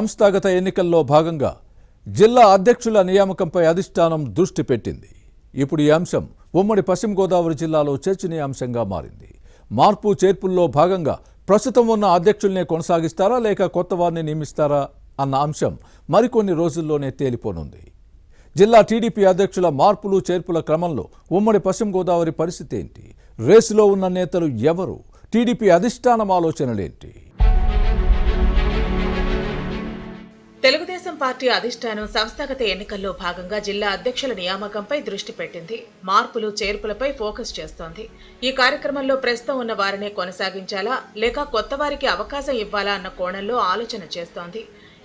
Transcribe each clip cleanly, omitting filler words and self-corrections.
సంస్థాగత ఎన్నికల్లో భాగంగా జిల్లా అధ్యక్షుల నియామకంపై అధిష్టానం దృష్టి పెట్టింది. ఇప్పుడు ఈ అంశం ఉమ్మడి పశ్చిమ గోదావరి జిల్లాలో చర్చనీయాంశంగా మారింది. మార్పు చేర్పుల్లో భాగంగా ప్రస్తుతం ఉన్న అధ్యక్షుల్నే కొనసాగిస్తారా లేక కొత్త వారిని నియమిస్తారా అన్న అంశం మరికొన్ని రోజుల్లోనే తేలిపోనుంది. జిల్లా టీడీపీ అధ్యక్షుల మార్పులు చేర్పుల క్రమంలో ఉమ్మడి పశ్చిమ గోదావరి పరిస్థితి ఏంటి? రేసులో ఉన్న నేతలు ఎవరు? టీడీపీ అధిష్టానం ఆలోచనలేంటి? తెలుగుదేశం పార్టీ అధిష్టానం సంస్థాగత ఎన్నికల్లో భాగంగా జిల్లా అధ్యక్షుల నియామకంపై దృష్టి పెట్టింది. మార్పులు చేర్పులపై ఫోకస్ చేస్తోంది. ఈ కార్యక్రమంలో ప్రస్తుతం ఉన్న వారినే కొనసాగించాలా లేక కొత్త వారికి అవకాశం ఇవ్వాలా అన్న కోణంలో ఆలోచన చేస్తోంది.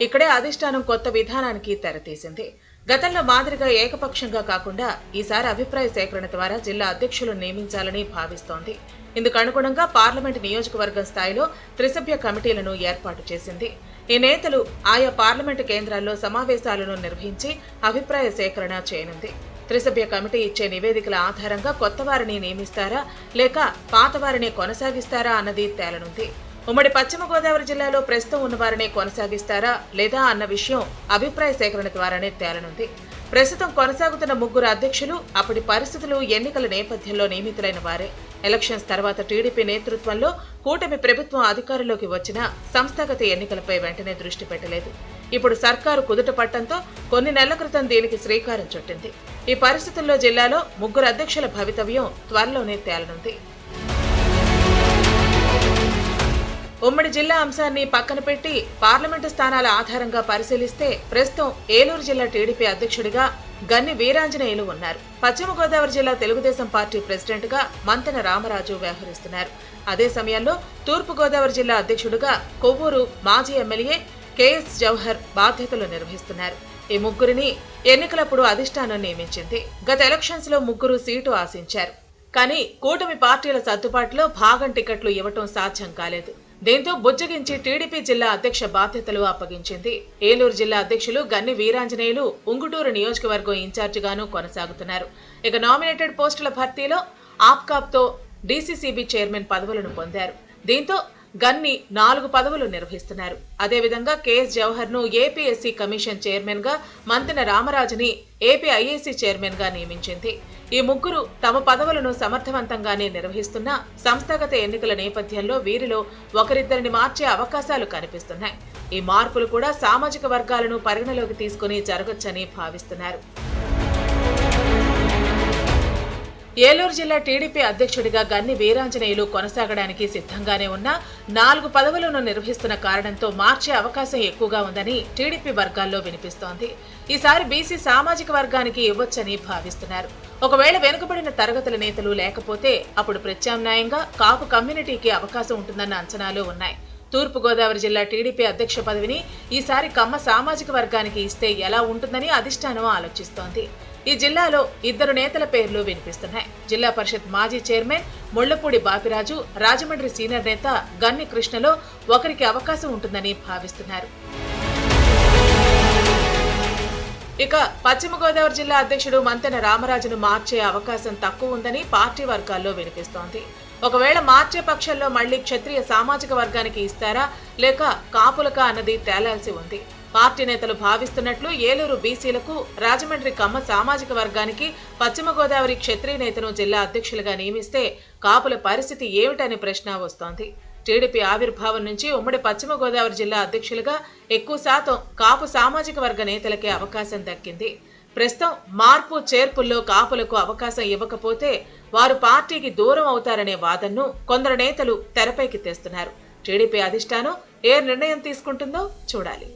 ఇక్కడే అధిష్టానం కొత్త విధానానికి తెరతీసింది. గతంలో మాదిరిగా ఏకపక్షంగా కాకుండా ఈసారి అభిప్రాయ సేకరణ ద్వారా జిల్లా అధ్యక్షులను నియమించాలని భావిస్తోంది. ఇందుకు అనుగుణంగా పార్లమెంటు నియోజకవర్గం స్థాయిలో త్రిసభ్య కమిటీలను ఏర్పాటు చేసింది. ఈ నేతలు ఆయా పార్లమెంటు కేంద్రాల్లో సమావేశాలను నిర్వహించి అభిప్రాయ సేకరణ చేయనుంది. త్రిసభ్య కమిటీ ఇచ్చే నివేదికల ఆధారంగా కొత్త వారిని నియమిస్తారా లేక పాత వారిని కొనసాగిస్తారా అన్నది తేలనుంది. ఉమ్మడి పశ్చిమ గోదావరి జిల్లాలో ప్రస్తుతం ఉన్నవారినే కొనసాగిస్తారా లేదా అన్న విషయం అభిప్రాయ సేకరణ ద్వారానే తేలనుంది. ప్రస్తుతం కొనసాగుతున్న ముగ్గురు అధ్యక్షులు అప్పటి పరిస్థితులు ఎన్నికల నేపథ్యంలో నియమితులైన వారే. ఎలక్షన్స్ తర్వాత టీడీపీ నేతృత్వంలో కూటమి ప్రభుత్వం అధికారంలోకి వచ్చినా సంస్థాగత ఎన్నికలపై వెంటనే దృష్టి పెట్టలేదు. ఇప్పుడు సర్కారు కుదుట పట్టడంతో కొన్ని నెలల క్రితం దీనికి శ్రీకారం చుట్టింది. ఈ పరిస్థితుల్లో జిల్లాలో ముగ్గురు అధ్యక్షుల భవితవ్యం త్వరలోనే తేలనుంది. ఉమ్మడి జిల్లా అంశాన్ని పక్కన పెట్టి పార్లమెంటు స్థానాల ఆధారంగా పరిశీలిస్తే ప్రస్తుతం ఏలూరు జిల్లా టీడీపీ అధ్యక్షుడిగా గన్ని వీరాంజనేయులు ఉన్నారు. పశ్చిమ గోదావరి జిల్లా తెలుగుదేశం పార్టీ ప్రెసిడెంట్ గా మంతెన రామరాజు వ్యవహరిస్తున్నారు. అదే సమయంలో తూర్పు గోదావరి జిల్లా అధ్యక్షుడిగా కొవ్వూరు మాజీ ఎమ్మెల్యే కేఎస్ జవహర్ బాధ్యతలు నిర్వహిస్తున్నారు. ఈ ముగ్గురిని ఎన్నికలప్పుడు అధిష్టానం నియమించింది. గత ఎలక్షన్స్ లో ముగ్గురు సీటు ఆశించారు. కానీ కూటమి పార్టీల సర్దుబాటులో భాగం టికెట్లు ఇవ్వటం సాధ్యం కాలేదు. దీంతో బుజ్జగించి టీడీపీ జిల్లా అధ్యక్ష బాధ్యతలు అప్పగించింది. ఏలూరు జిల్లా అధ్యక్షులు గన్ని వీరాంజనేయులు ఉంగుటూరు నియోజకవర్గం ఇన్ఛార్జిగాను కొనసాగుతున్నారు. ఇక నామినేటెడ్ పోస్టుల భర్తీలో ఆప్కాప్తో డీసీసీబీ చైర్మన్ పదవులను పొందారు. దీంతో గన్ని 4 పదవులు నిర్వహిస్తున్నారు. అదేవిధంగా కేఎస్ జవహర్ ను ఏపీఎస్సీ కమిషన్ చైర్మన్ గా, మంతెన రామరాజుని ఏపీ ఐఏసీ చైర్మన్ గా నియమించింది. ఈ ముగ్గురు తమ పదవులను సమర్థవంతంగానే నిర్వహిస్తున్న సంస్థాగత ఎన్నికల నేపథ్యంలో వీరిలో ఒకరిద్దరిని మార్చే అవకాశాలు కనిపిస్తున్నాయి. ఈ మార్పులు కూడా సామాజిక వర్గాలను పరిగణలోకి తీసుకుని జరగొచ్చని భావిస్తున్నారు. ఏలూరు జిల్లా టీడీపీ అధ్యక్షుడిగా గన్ని వీరాంజనేయులు కొనసాగడానికి సిద్ధంగానే ఉన్న 4 పదవులను నిర్వహిస్తున్న కారణంతో మార్చే అవకాశం ఎక్కువగా ఉందని టీడీపీ వర్గాల్లో వినిపిస్తోంది. ఈసారి బీసీ సామాజిక వర్గానికి ఇవ్వొచ్చని భావిస్తున్నారు. ఒకవేళ వెనుకబడిన తరగతుల నేతలు లేకపోతే అప్పుడు ప్రత్యామ్నాయంగా కాపు కమ్యూనిటీకి అవకాశం ఉంటుందన్న అంచనాలు ఉన్నాయి. తూర్పు గోదావరి జిల్లా టీడీపీ అధ్యక్ష పదవిని ఈసారి కమ్మ సామాజిక వర్గానికి ఇస్తే ఎలా ఉంటుందని అధిష్టానం ఆలోచిస్తోంది. ఈ జిల్లాలో 2 నేతల పేర్లు వినిపిస్తున్నాయి. జిల్లా పరిషత్ మాజీ చైర్మన్ ముళ్లపూడి బాపిరాజు, రాజమండ్రి సీనియర్ నేత గన్ని కృష్ణలో ఒకరికి అవకాశం ఉంటుందని భావిస్తున్నారు. ఇక పశ్చిమ గోదావరి జిల్లా అధ్యక్షుడు మంతెన రామరాజును మార్చే అవకాశం తక్కువ ఉందని పార్టీ వర్గాల్లో వినిపిస్తోంది. ఒకవేళ మార్చే పక్షంలో మళ్లీ క్షత్రియ సామాజిక వర్గానికి ఇస్తారా లేక కాపులకా అన్నది తేలాల్సి ఉంది. పార్టీ నేతలు భావిస్తున్నట్లు ఏలూరు బీసీలకు, రాజమండ్రి కమ్మ సామాజిక వర్గానికి పశ్చిమ గోదావరి క్షత్రియ నేతను జిల్లా అధ్యక్షులుగా నియమిస్తే కాపుల పరిస్థితి ఏమిటనే ప్రశ్న వస్తోంది. టీడీపీ ఆవిర్భావం నుంచి ఉమ్మడి పశ్చిమ గోదావరి జిల్లా అధ్యక్షులుగా ఎక్కువ శాతం కాపు సామాజిక వర్గ నేతలకే అవకాశం దక్కింది. ప్రస్తుతం మార్పు చేర్పుల్లో కాపులకు అవకాశం ఇవ్వకపోతే వారు పార్టీకి దూరం అవుతారనే వాదనను కొందరు నేతలు తెరపైకి తెస్తున్నారు. టీడీపీ అధిష్టానం ఏ నిర్ణయం తీసుకుంటుందో చూడాలి.